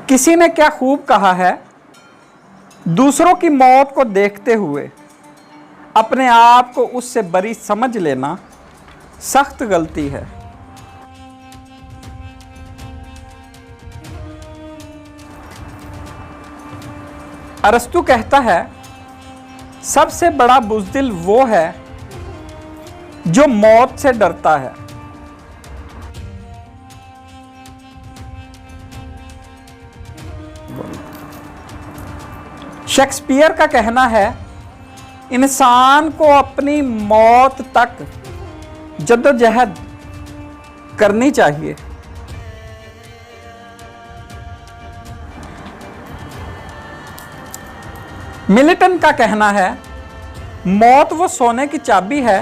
किसी ने क्या खूब कहा है, दूसरों की मौत को देखते हुए अपने आप को उससे बरी समझ लेना सख्त गलती है। अरस्तु कहता है, सबसे बड़ा बुज़दिल वो है जो मौत से डरता है। शेक्सपियर का कहना है, इंसान को अपनी मौत तक जद्दोजहद करनी चाहिए। मिल्टन का कहना है, मौत वो सोने की चाबी है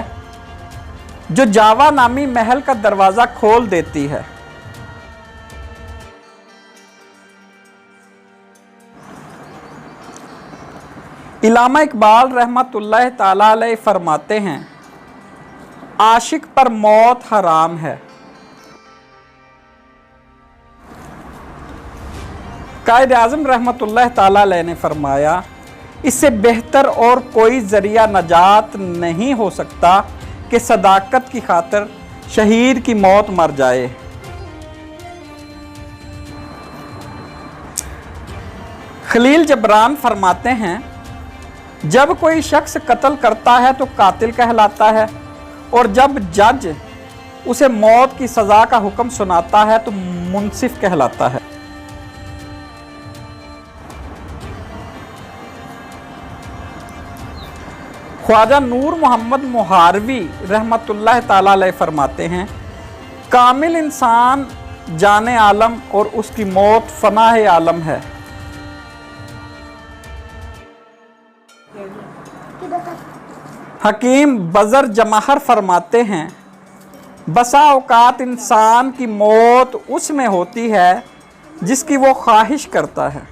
जो जावा नामी महल का दरवाजा खोल देती है। इल्लामा इकबाल रहमतुल्लाह ताला अलैह फरमाते हैं, आशिक पर मौत हराम है। कायद आज़म रहमतुल्लाह ताला अलैह ने फरमाया, इससे बेहतर और कोई जरिया नजात नहीं हो सकता कि सदाकत की खातिर शहीद की मौत मर जाए। खलील जबरान फरमाते हैं, जब कोई शख्स कत्ल करता है तो कातिल कहलाता है, और जब जज उसे मौत की सज़ा का हुक्म सुनाता है तो मुंसिफ कहलाता है। ख्वाजा नूर मोहम्मद मुहारवी रहमतुल्लाह ताला अलैह फरमाते हैं, कामिल इंसान जाने आलम और उसकी मौत फनाह आलम है। हकीम बज़र जमाहर फरमाते हैं, बसा औकात इंसान की मौत उसमें होती है जिसकी वो ख्वाहिश करता है।